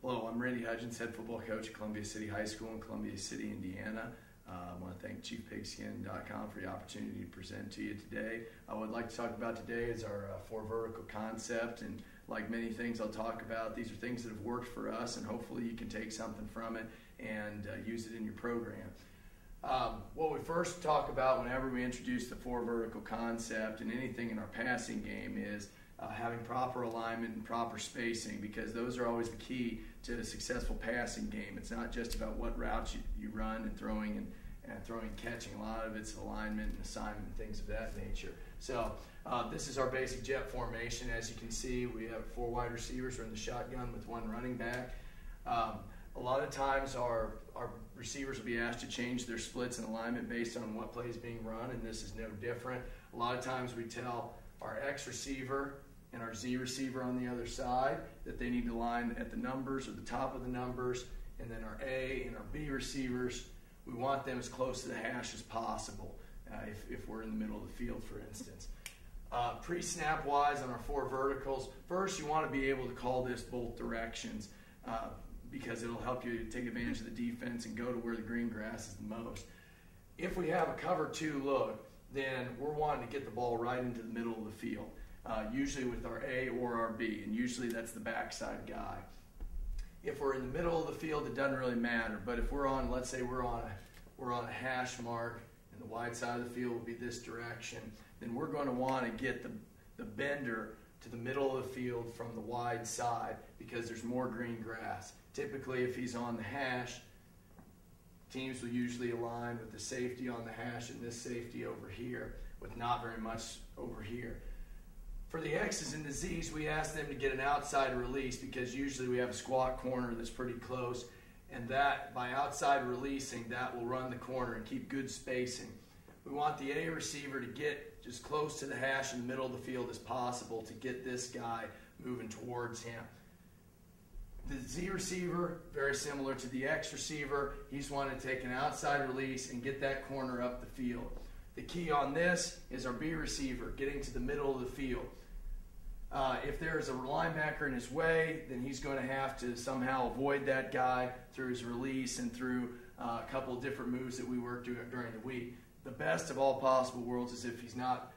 Hello, I'm Randy Hudgins, head football coach at Columbia City High School in Columbia City, Indiana. I want to thank ChiefPigskin.com for the opportunity to present to you today. I would like to talk about today is our 4 vertical concept, and like many things I'll talk about, these are things that have worked for us, and hopefully you can take something from it and use it in your program. What we first talk about whenever we introduce the 4 vertical concept and anything in our passing game is having proper alignment and proper spacing, because those are always the key to a successful passing game. It's not just about what routes you run and throwing and catching. A lot of it's alignment and assignment and things of that nature. So this is our basic jet formation. As you can see, we have 4 wide receivers. We're in the shotgun with 1 running back. A lot of times our receivers will be asked to change their splits and alignment based on what play is being run, and this is no different. A lot of times we tell our X receiver and our Z receiver on the other side that they need to line at the numbers or the top of the numbers, and then our A and our B receivers, we want them as close to the hash as possible if we're in the middle of the field, for instance. Pre-snap wise on our 4 verticals, first you want to be able to call this both directions because it'll help you take advantage of the defense and go to where the green grass is the most. If we have a cover 2 look, then we're wanting to get the ball right into the middle of the field, usually with our A or our B, and usually that's the backside guy. If we're in the middle of the field, it doesn't really matter, but if we're on, let's say we're on a hash mark, and the wide side of the field will be this direction, then we're going to want to get the bender to the middle of the field from the wide side because there's more green grass. Typically, if he's on the hash, teams will usually align with the safety on the hash and this safety over here with not very much over here. For the X's and the Z's, we ask them to get an outside release because usually we have a squat corner that's pretty close, and that, by outside releasing, that will run the corner and keep good spacing. We want the A receiver to get as close to the hash in the middle of the field as possible to get this guy moving towards him. The Z receiver, very similar to the X receiver, he's wanting to take an outside release and get that corner up the field. The key on this is our B receiver getting to the middle of the field. If there's a linebacker in his way, then he's going to have to somehow avoid that guy through his release and through a couple of different moves that we work during the week. The best of all possible worlds is if he's not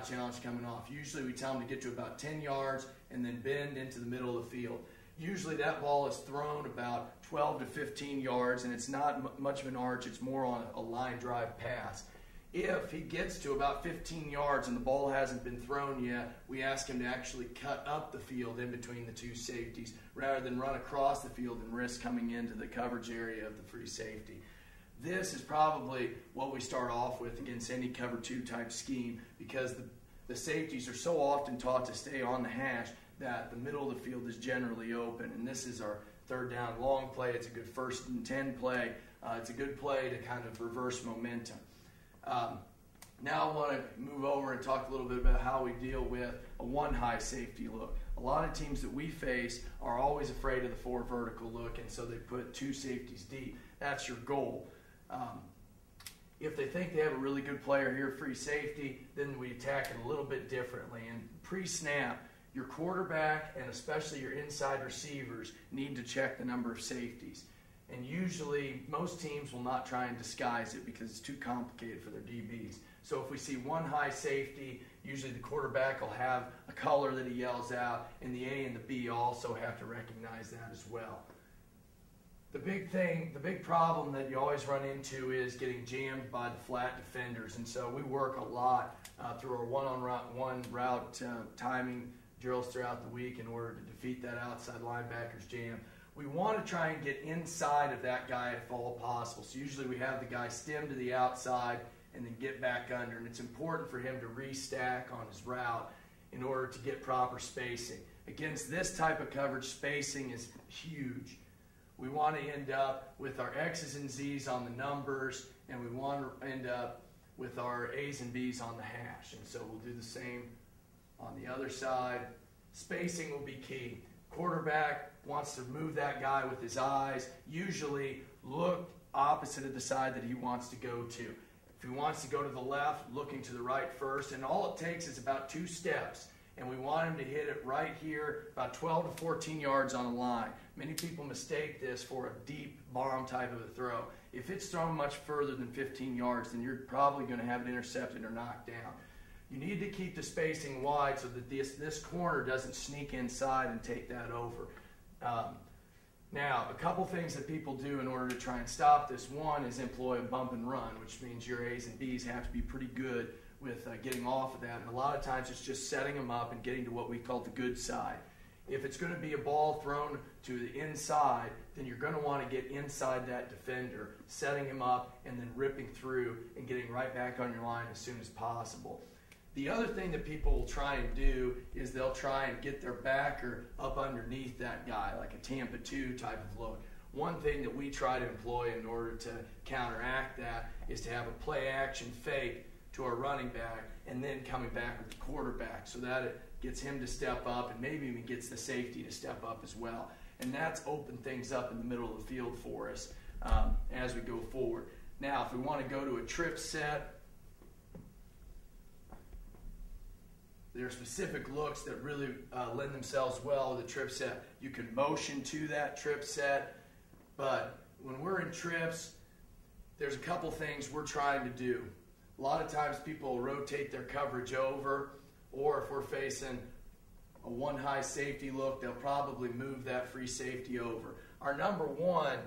challenged coming off. Usually we tell him to get to about 10 yards and then bend into the middle of the field. Usually that ball is thrown about 12 to 15 yards, and it's not much of an arch. It's more on a line drive pass. If he gets to about 15 yards and the ball hasn't been thrown yet, we ask him to actually cut up the field in between the 2 safeties rather than run across the field and risk coming into the coverage area of the free safety. This is probably what we start off with against any cover 2 type scheme because the safeties are so often taught to stay on the hash that the middle of the field is generally open, and this is our 3rd down long play. It's a good 1st and 10 play. It's a good play to kind of reverse momentum. Now I want to move over and talk a little bit about how we deal with a 1 high safety look. A lot of teams that we face are always afraid of the 4 vertical look, and so they put 2 safeties deep. That's your goal. If they think they have a really good player here, free safety, then we attack it a little bit differently. And pre-snap, your quarterback and especially your inside receivers need to check the number of safeties. And usually, most teams will not try and disguise it because it's too complicated for their DBs. So if we see 1 high safety, usually the quarterback will have a color that he yells out, and the A and the B also have to recognize that as well. The big problem that you always run into is getting jammed by the flat defenders. And so we work a lot through our one-on-one route timing drills throughout the week in order to defeat that outside linebacker's jam. We want to try and get inside of that guy if all possible. So usually we have the guy stem to the outside and then get back under. And it's important for him to restack on his route in order to get proper spacing. Against this type of coverage, spacing is huge. We want to end up with our X's and Z's on the numbers, and we want to end up with our A's and B's on the hash. And so we'll do the same on the other side. Spacing will be key. Quarterback wants to move that guy with his eyes, usually look opposite of the side that he wants to go to. If he wants to go to the left, looking to the right first, and all it takes is about 2 steps, and we want him to hit it right here, about 12 to 14 yards on the line. Many people mistake this for a deep bomb type of a throw. If it's thrown much further than 15 yards, then you're probably going to have it intercepted or knocked down. You need to keep the spacing wide so that this corner doesn't sneak inside and take that over. Now, a couple things that people do in order to try and stop this. One is employ a bump and run, which means your A's and B's have to be pretty good with getting off of that. And a lot of times it's just setting them up and getting to what we call the good side. If it's going to be a ball thrown to the inside, then you're going to want to get inside that defender, setting him up and then ripping through and getting right back on your line as soon as possible. The other thing that people will try and do is they'll try and get their backer up underneath that guy, like a Tampa 2 type of look. One thing that we try to employ in order to counteract that is to have a play action fake to our running back and then coming back with the quarterback so that it gets him to step up and maybe even gets the safety to step up as well. And that's opened things up in the middle of the field for us as we go forward. Now, if we want to go to a trip set, there are specific looks that really lend themselves well with a trip set. You can motion to that trip set, but when we're in trips, there's a couple things we're trying to do. A lot of times people will rotate their coverage over, or if we're facing a one high safety look, they'll probably move that free safety over. Our number one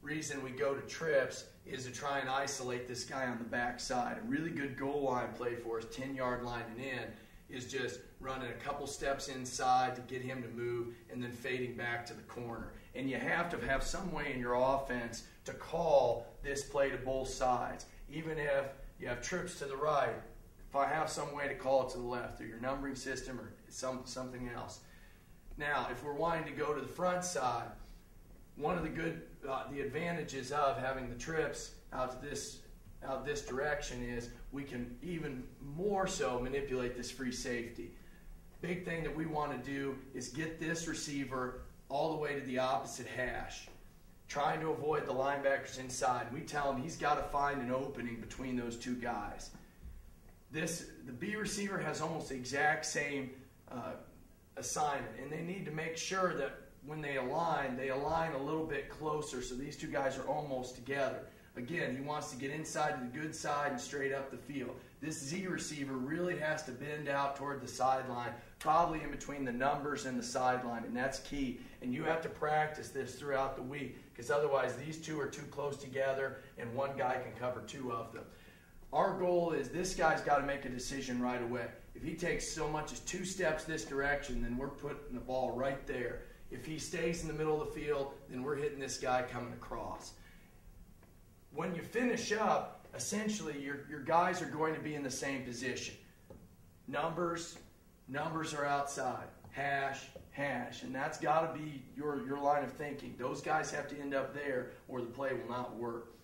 reason we go to trips is to try and isolate this guy on the backside. A really good goal line play for us, 10-yard line and in, is just running a couple steps inside to get him to move and then fading back to the corner. And you have to have some way in your offense to call this play to both sides. Even if you have trips to the right, if I have some way to call it to the left through your numbering system or something else. Now, if we're wanting to go to the front side, one of the advantages of having the trips out this direction is we can even more so manipulate this free safety. Big thing that we want to do is get this receiver all the way to the opposite hash, trying to avoid the linebackers inside. We tell him he's got to find an opening between those two guys. The B receiver has almost the exact same assignment, and they need to make sure that when they align a little bit closer so these two guys are almost together. Again, he wants to get inside to the good side and straight up the field. This Z receiver really has to bend out toward the sideline, probably in between the numbers and the sideline, and that's key. And you have to practice this throughout the week because otherwise these two are too close together and one guy can cover two of them. Our goal is this guy's got to make a decision right away. If he takes so much as 2 steps this direction, then we're putting the ball right there. If he stays in the middle of the field, then we're hitting this guy coming across. When you finish up, essentially your guys are going to be in the same position. Numbers are outside. Hash, and that's got to be your line of thinking. Those guys have to end up there or the play will not work.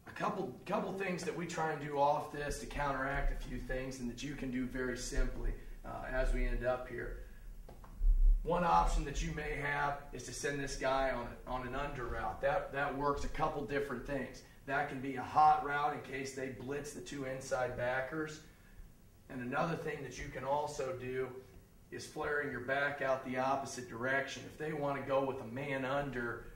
A couple things that we try and do off this to counteract a few things and that you can do very simply as we end up here. One option that you may have is to send this guy on an under route. That works a couple different things. That can be a hot route in case they blitz the 2 inside backers. And another thing that you can also do is flaring your back out the opposite direction. If they want to go with a man under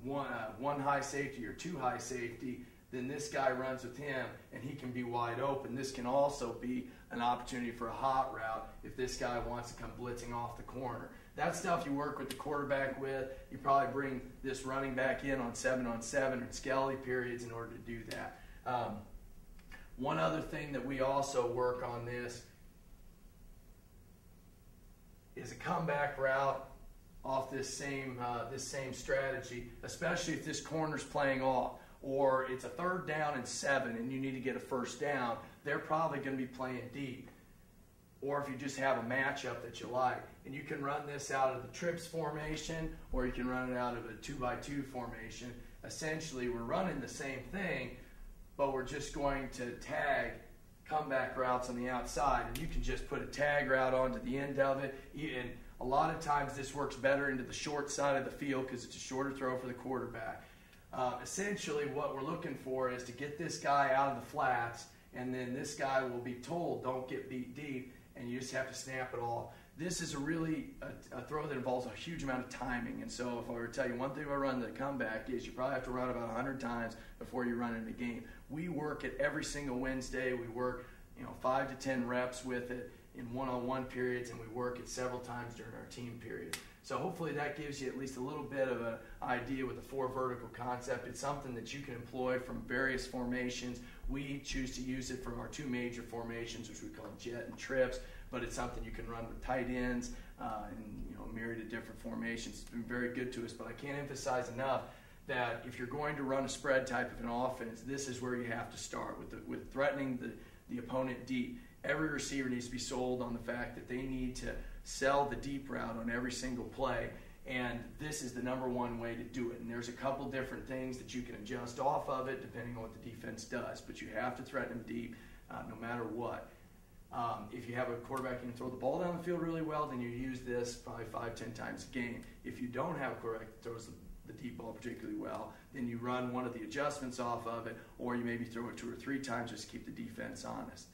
one high safety or 2 high safety, then this guy runs with him and he can be wide open. This can also be an opportunity for a hot route if this guy wants to come blitzing off the corner. That's stuff you work with the quarterback with. You probably bring this running back in on 7-on-7 or Skelly periods in order to do that. One other thing that we also work on this is a comeback route off this same strategy, especially if this corner's playing off, or it's a 3rd down and 7 and you need to get a 1st down. They're probably going to be playing deep. Or if you just have a matchup that you like. And you can run this out of the trips formation or you can run it out of a 2x2 formation. Essentially, we're running the same thing, but we're just going to tag comeback routes on the outside. And you can just put a tag route onto the end of it. And a lot of times this works better into the short side of the field because it's a shorter throw for the quarterback. Essentially, what we're looking for is to get this guy out of the flats and then this guy will be told, don't get beat deep, and you just have to snap it all. This is a throw that involves a huge amount of timing, and so if I were to tell you one thing about running the comeback is you probably have to run about 100 times before you run in the game. We work it every single Wednesday. We work 5 to 10 reps with it in one-on-one periods, and we work it several times during our team period. So hopefully that gives you at least a little bit of an idea with the 4 vertical concept. It's something that you can employ from various formations. We choose to use it from our 2 major formations, which we call jet and trips, but it's something you can run with tight ends and a myriad of different formations. It's been very good to us, but I can't emphasize enough that if you're going to run a spread type of an offense, this is where you have to start with threatening the opponent deep. Every receiver needs to be sold on the fact that they need to sell the deep route on every single play, and this is the number one way to do it. And there's a couple different things that you can adjust off of it depending on what the defense does, but you have to threaten them deep no matter what. If you have a quarterback who can throw the ball down the field really well, then you use this probably 5-10 times a game. If you don't have a quarterback that throws the deep ball particularly well, then you run one of the adjustments off of it, or you maybe throw it 2 or 3 times just to keep the defense honest.